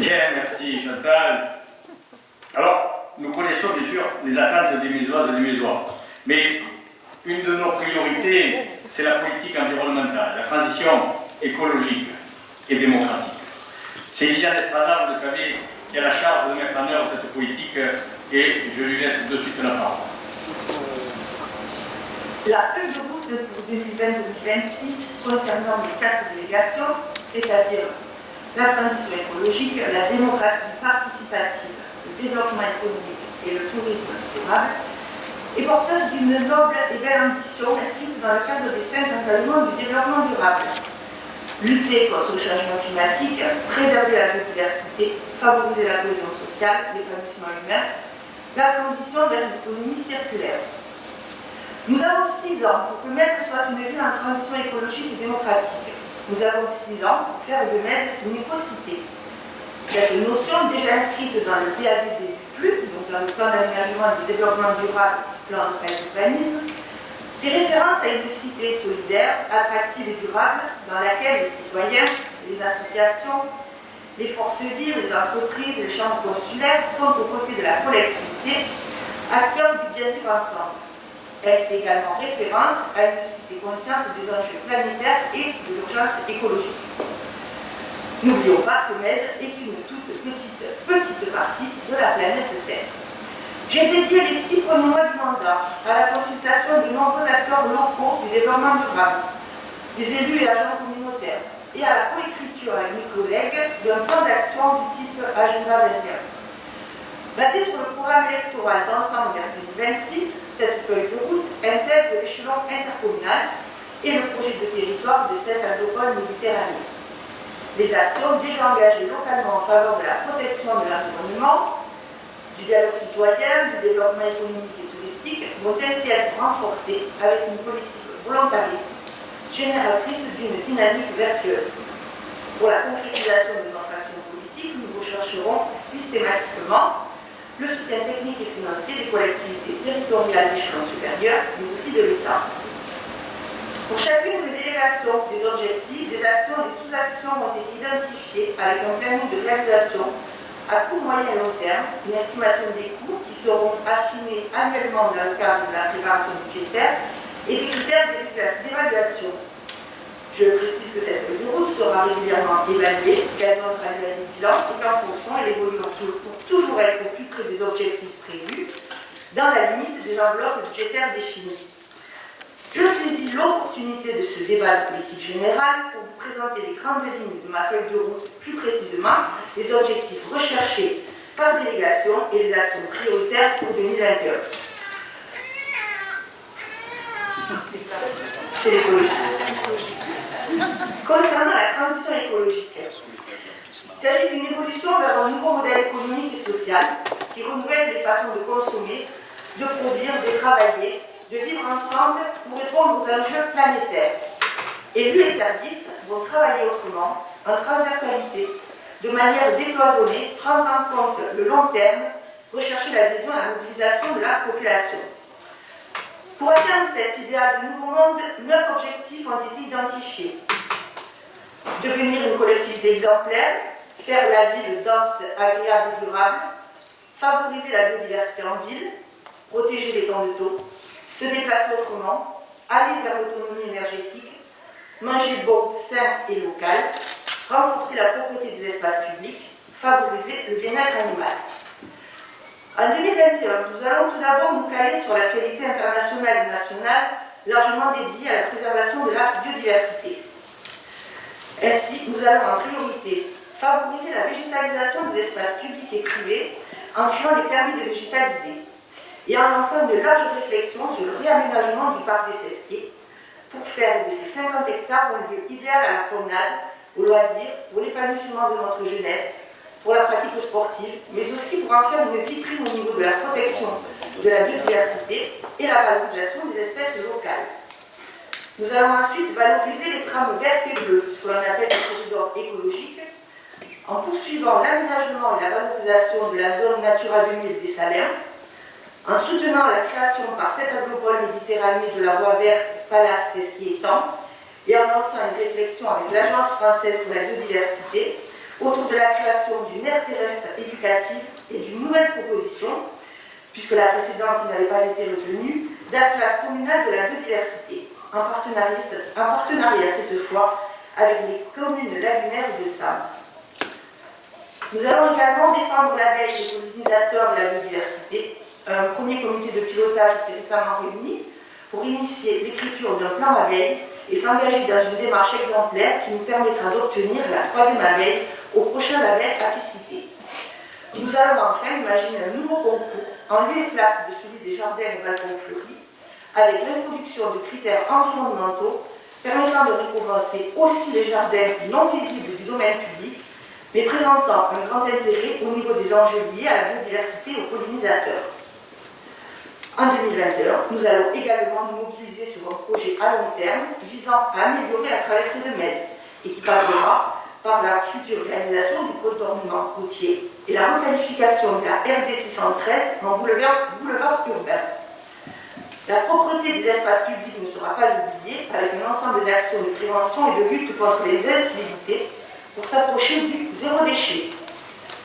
Bien, merci Chantal. Alors, nous connaissons bien sûr les attentes des Mésoises et des Mésois, mais une de nos priorités, c'est la politique environnementale, la transition écologique et démocratique. C'est Liliane Estrada, vous le savez, qui a la charge de mettre en œuvre cette politique et je lui laisse de suite la parole. La feuille de route pour 2020-2026 concernant les 4 délégations, c'est-à-dire la transition écologique, la démocratie participative, le développement économique et le tourisme durable, est porteuse d'une noble et belle ambition inscrite dans le cadre des 5 engagements du développement durable. Lutter contre le changement climatique, préserver la biodiversité, favoriser la cohésion sociale, l'épanouissement humain, la transition vers une économie circulaire. Nous avons 6 ans pour que Metz soit une ville en transition écologique et démocratique. Nous avons 6 ans pour faire de Metz une éco-cité. Cette notion, déjà inscrite dans le PADD du PLU, donc dans le plan d'aménagement et de développement durable du plan local d'urbanisme, fait référence à une cité solidaire, attractive et durable, dans laquelle les citoyens, les associations, les forces vives, les entreprises, les chambres consulaires sont aux côtés de la collectivité, acteurs du bien vivre ensemble. Elle fait également référence à une cité consciente des enjeux planétaires et de l'urgence écologique. N'oublions pas que Metz est une toute petite partie de la planète Terre. J'ai dédié les 6 premiers mois du mandat à la consultation de nombreux acteurs locaux du développement durable, des élus et agents communautaires, et à la coécriture avec mes collègues d'un plan d'action du type Agenda 21. Basée sur le programme électoral d'ensemble vers 2026, cette feuille de route intègre l'échelon intercommunal et le projet de territoire de cette agropole méditerranée. Les actions déjà engagées localement en faveur de la protection de l'environnement, du dialogue citoyen, du développement économique et touristique vont ainsi être renforcées avec une politique volontariste, génératrice d'une dynamique vertueuse. Pour la concrétisation de notre action politique, nous rechercherons systématiquement le soutien technique et financier des collectivités territoriales d'échelon supérieur, mais aussi de l'État. Pour chacune des délégations, des objectifs, des actions et des sous-actions ont été identifiés avec un planning de réalisation à court, moyen et long terme, une estimation des coûts qui seront affinés annuellement dans le cadre de la préparation budgétaire et des critères d'évaluation. Je précise que cette feuille de route sera régulièrement évaluée, qu'elle donnera lieu à des bilans et qu'en fonction, elle évoluera pour toujours être au plus près des objectifs prévus, dans la limite des enveloppes budgétaires définies. Je saisis l'opportunité de ce débat de politique générale pour vous présenter les grandes lignes de ma feuille de route, plus précisément les objectifs recherchés par délégation et les actions prioritaires pour 2021. C'est l'écologie. Concernant la transition écologique, il s'agit d'une évolution vers un nouveau modèle économique et social qui renouvelle les façons de consommer, de produire, de travailler, de vivre ensemble pour répondre aux enjeux planétaires. Élus et services vont travailler autrement, en transversalité, de manière décloisonnée, prendre en compte le long terme, rechercher l'adhésion et la mobilisation de la population. Pour atteindre cet idéal de nouveau monde, 9 objectifs ont été identifiés. Devenir une collectivité exemplaire, faire la ville dense, agréable et durable, favoriser la biodiversité en ville, protéger les temps de taux, se déplacer autrement, aller vers l'autonomie énergétique, manger bon, sain et local, renforcer la propreté des espaces publics, favoriser le bien-être animal. En 2021, nous allons tout d'abord nous caler sur l'actualité internationale et nationale largement dédiée à la préservation de la biodiversité. Ainsi, nous allons en priorité favoriser la végétalisation des espaces publics et privés en créant les permis de végétaliser et en lançant de larges réflexions sur le réaménagement du parc des Cesquiers pour faire de ces 50 hectares un lieu idéal à la promenade, au loisir, pour l'épanouissement de notre jeunesse, pour la pratique sportive, mais aussi pour en faire une vitrine au niveau de la protection de la biodiversité et la valorisation des espèces locales. Nous allons ensuite valoriser les trames vertes et bleues, ce que l'on appelle les corridors écologiques, en poursuivant l'aménagement et la valorisation de la zone Natura 2000 des Salins, en soutenant la création par cette agropole méditerranée de la voie verte Palace Cesquier-Étang et en lançant une réflexion avec l'Agence française pour la biodiversité autour de la création d'une aire terrestre éducative et d'une nouvelle proposition, puisque la précédente n'avait pas été retenue, d'atlas communal de la biodiversité, en partenariat cette fois avec les communes lagunaires de Sable. Nous allons également défendre la veille des pollinisateurs de la biodiversité. Un premier comité de pilotage s'est récemment réuni pour initier l'écriture d'un plan abeille et s'engager dans une démarche exemplaire qui nous permettra d'obtenir la 3e abeille au prochain label Apicité. Nous allons enfin imaginer un nouveau concours en lieu et place de celui des jardins et balcons fleuris, avec l'introduction de critères environnementaux permettant de récompenser aussi les jardins non visibles du domaine public, mais présentant un grand intérêt au niveau des enjeux liés à la biodiversité et aux pollinisateurs. En 2021, nous allons également nous mobiliser sur un projet à long terme visant à améliorer la traversée de Metz et qui passera par la future réalisation du contournement routier et la requalification de la RD 613 en boulevard urbain. La propreté des espaces publics ne sera pas oubliée avec un ensemble d'actions de prévention et de lutte contre les incivilités pour s'approcher du zéro déchet.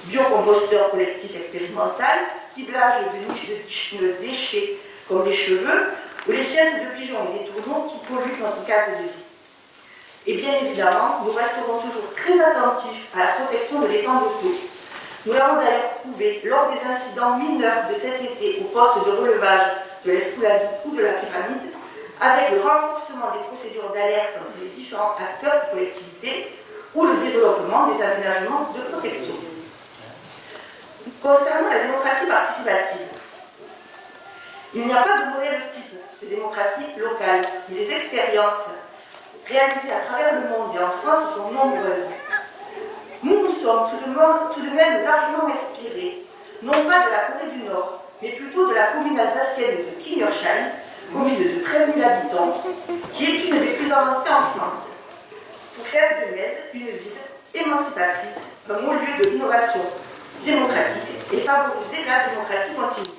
Biocomposteur collectif expérimental, ciblage de niches de déchets comme les cheveux ou les fientes de pigeons et des tourneaux qui polluent notre cadre de vie. Et bien évidemment, nous resterons toujours très attentifs à la protection de l'étang d'eau. Nous l'avons d'ailleurs prouvé lors des incidents mineurs de cet été au poste de relevage de l'Escouladou ou de la Pyramide, avec le renforcement des procédures d'alerte entre les différents acteurs de collectivité ou le développement des aménagements de protection. Concernant la démocratie participative, il n'y a pas de modèle type de démocratie locale, mais les expériences réalisées à travers le monde et en France sont nombreuses. Nous sommes tout de même largement inspirés, non pas de la Corée du Nord, mais plutôt de la commune alsacienne de Kingersheim, commune de 13 000 habitants, qui est une des plus avancées en France, pour faire de Metz une ville émancipatrice, un haut lieu de l'innovation démocratique et favoriser la démocratie continue.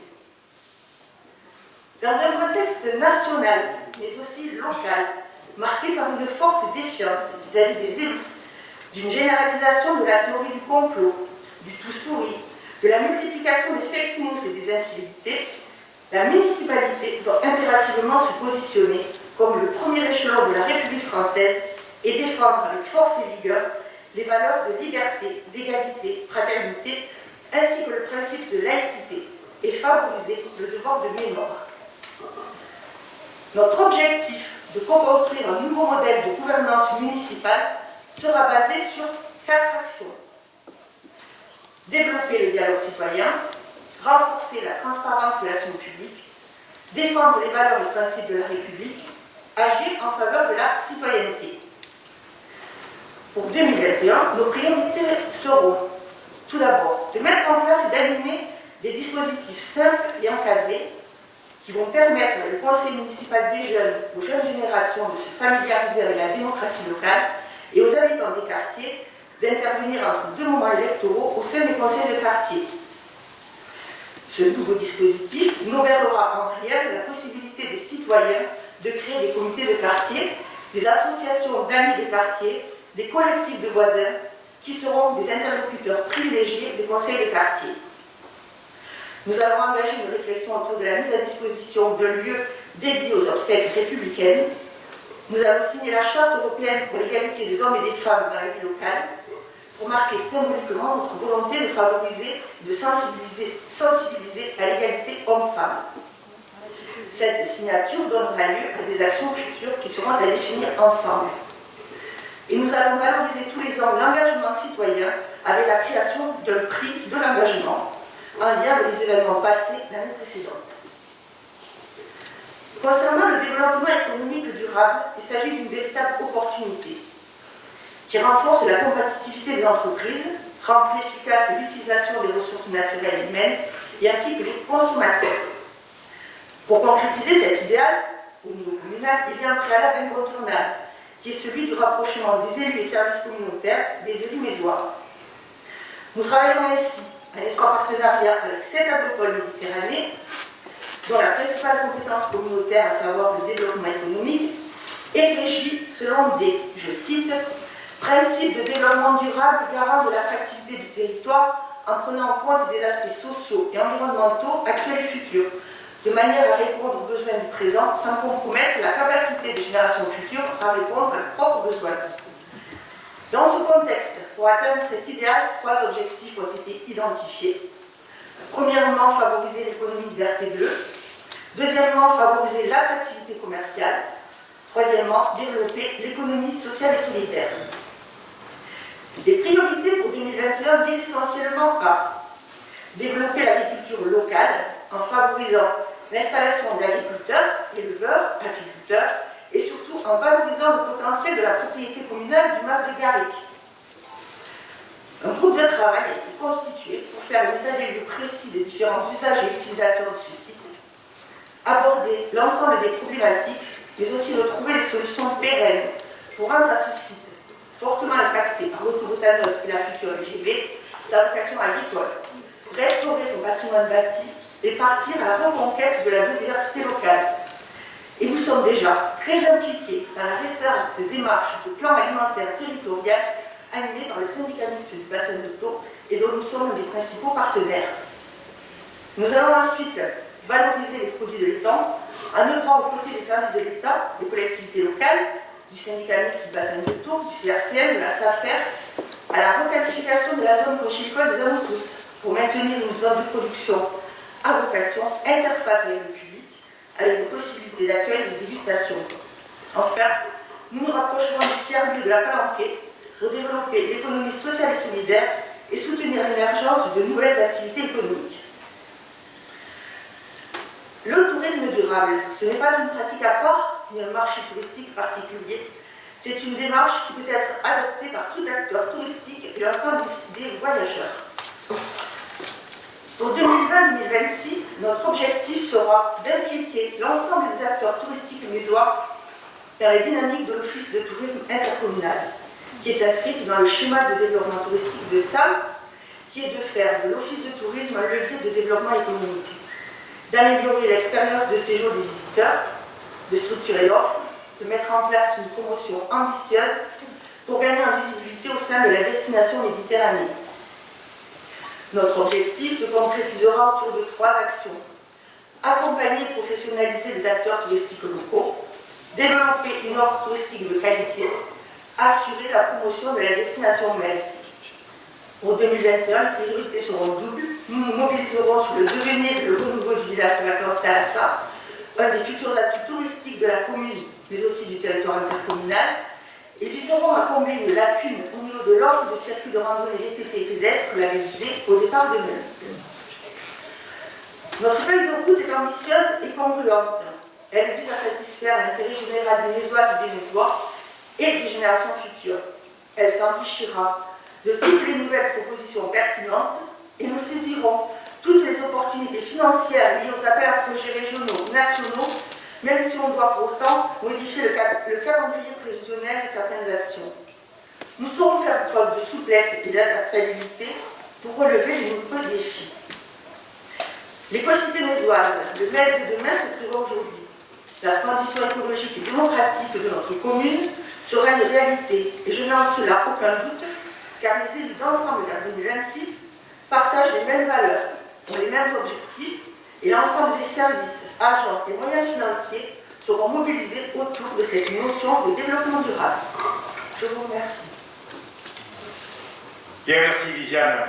Dans un contexte national, mais aussi local, marqué par une forte défiance vis-à-vis des élus, d'une généralisation de la théorie du complot, du tous pourri, de la multiplication des fake news et des incivilités, la municipalité doit impérativement se positionner comme le premier échelon de la République française et défendre avec force et vigueur les valeurs de liberté, d'égalité, fraternité, ainsi que le principe de laïcité, et favoriser le devoir de mémoire. Notre objectif de co-construire un nouveau modèle de gouvernance municipale sera basé sur 4 actions. Développer le dialogue citoyen, renforcer la transparence de l'action publique, défendre les valeurs et principes de la République, agir en faveur de la citoyenneté. Pour 2021, nos priorités seront tout d'abord de mettre en place et d'animer des dispositifs simples et encadrés qui vont permettre au conseil municipal des jeunes, aux jeunes générations de se familiariser avec la démocratie locale et aux habitants des quartiers d'intervenir entre 2 moments électoraux au sein des conseils de quartier. Ce nouveau dispositif n'obérera en rien la possibilité des citoyens de créer des comités de quartier, des associations d'amis de quartier, des collectifs de voisins qui seront des interlocuteurs privilégiés des conseils de quartier. Nous allons engager une réflexion autour de la mise à disposition de lieux dédiés aux obsèques républicaines. Nous allons signer la Charte européenne pour l'égalité des hommes et des femmes dans la vie locale pour marquer symboliquement notre volonté de favoriser et de sensibiliser à l'égalité homme-femme. Cette signature donnera lieu à des actions futures qui seront à définir ensemble. Et nous allons valoriser tous les ans l'engagement citoyen avec la création d'un prix de l'engagement en lien avec les événements passés l'année précédente. Concernant le développement économique durable, il s'agit d'une véritable opportunité qui renforce la compétitivité des entreprises, rend plus efficace l'utilisation des ressources naturelles humaines et implique les consommateurs. Pour concrétiser cet idéal, au niveau communal, il y a un préalable incontournable, qui est celui du rapprochement des élus et services communautaires des élus mésois. Nous travaillons ainsi en étroit partenariat avec 7 agropoles méditerranéens, dont la principale compétence communautaire, à savoir le développement économique, est régie selon des, je cite, Principe de développement durable garant de l'attractivité du territoire en prenant en compte des aspects sociaux et environnementaux actuels et futurs, de manière à répondre aux besoins du présent sans compromettre la capacité des générations futures à répondre à leurs propres besoins. Dans ce contexte, pour atteindre cet idéal, 3 objectifs ont été identifiés. Premièrement, favoriser l'économie verte et bleue. Deuxièmement, favoriser l'attractivité commerciale. Troisièmement, développer l'économie sociale et solidaire. Les priorités pour 2021 visent essentiellement à développer l'agriculture locale en favorisant l'installation d'agriculteurs, éleveurs, agriculteurs et surtout en valorisant le potentiel de la propriété communale du Mas de Garrigue. Un groupe de travail a été constitué pour faire un état des lieux précis des différents usages et utilisateurs de ce site, aborder l'ensemble des problématiques, mais aussi retrouver des solutions pérennes pour rendre à ce site, fortement impacté par l'autoroute A9 et la future LGV, sa vocation agricole, restaurer son patrimoine bâti et partir à la reconquête de la biodiversité locale. Et nous sommes déjà très impliqués dans la récente démarche de plan alimentaire territorial animé par le syndicat mixte du bassin de Thau et dont nous sommes les principaux partenaires. Nous allons ensuite valoriser les produits de l'étang en œuvrant aux côtés des services de l'État, des collectivités locales, du syndicat mixte du bassin de Thau, du CRCN, de la SAFER, à la requalification de la zone conchylicole des Amontous pour maintenir une zone de production à vocation interface avec le public, avec une possibilité d'accueil et de dégustation. Enfin, nous nous rapprocherons du tiers-lieu de la Palanquée pour développer l'économie sociale et solidaire et soutenir l'émergence de nouvelles activités économiques. Le tourisme durable, ce n'est pas une pratique à part, ni un marché touristique particulier. C'est une démarche qui peut être adoptée par tout acteur touristique et l'ensemble des voyageurs. Pour 2020-2026, notre objectif sera d'impliquer l'ensemble des acteurs touristiques mésois dans la dynamique de l'Office de tourisme intercommunal, qui est inscrite dans le schéma de développement touristique de SAM, qui est de faire de l'Office de tourisme un levier de développement économique, d'améliorer l'expérience de séjour des visiteurs, de structurer l'offre, de mettre en place une promotion ambitieuse pour gagner en visibilité au sein de la destination méditerranéenne. Notre objectif se concrétisera autour de 3 actions. Accompagner et professionnaliser les acteurs touristiques locaux, développer une offre touristique de qualité, assurer la promotion de la destination MED. Pour 2021, les priorités seront doubles. Nous nous mobiliserons sur le devenir et le renouveau du village de vacances Thalassa, un des futurs atouts touristiques de la commune, mais aussi du territoire intercommunal, et viseront à combler une lacune au niveau de l'offre de circuits de randonnée VTT pédestre labellisés au départ de Metz. Notre feuille de route est ambitieuse et congruente. Elle vise à satisfaire l'intérêt général des Mésoises et des Mésois et des générations futures. Elle s'enrichira de toutes les nouvelles propositions pertinentes et nous saisirons toutes les opportunités financières liées aux appels à projets régionaux ou nationaux, même si on doit pour autant modifier le calendrier prévisionnel de certaines actions. Nous saurons faire preuve de souplesse et d'adaptabilité pour relever les nombreux défis. L'écocité mésoise, le MED de demain s'écrira aujourd'hui. La transition écologique et démocratique de notre commune sera une réalité, et je n'ai en cela aucun doute, car les élus d'ensemble de 2026 partagent les mêmes valeurs, ont les mêmes objectifs, et l'ensemble des services, agents et moyens financiers seront mobilisés autour de cette notion de développement durable. Je vous remercie. Bien, merci Lisiane.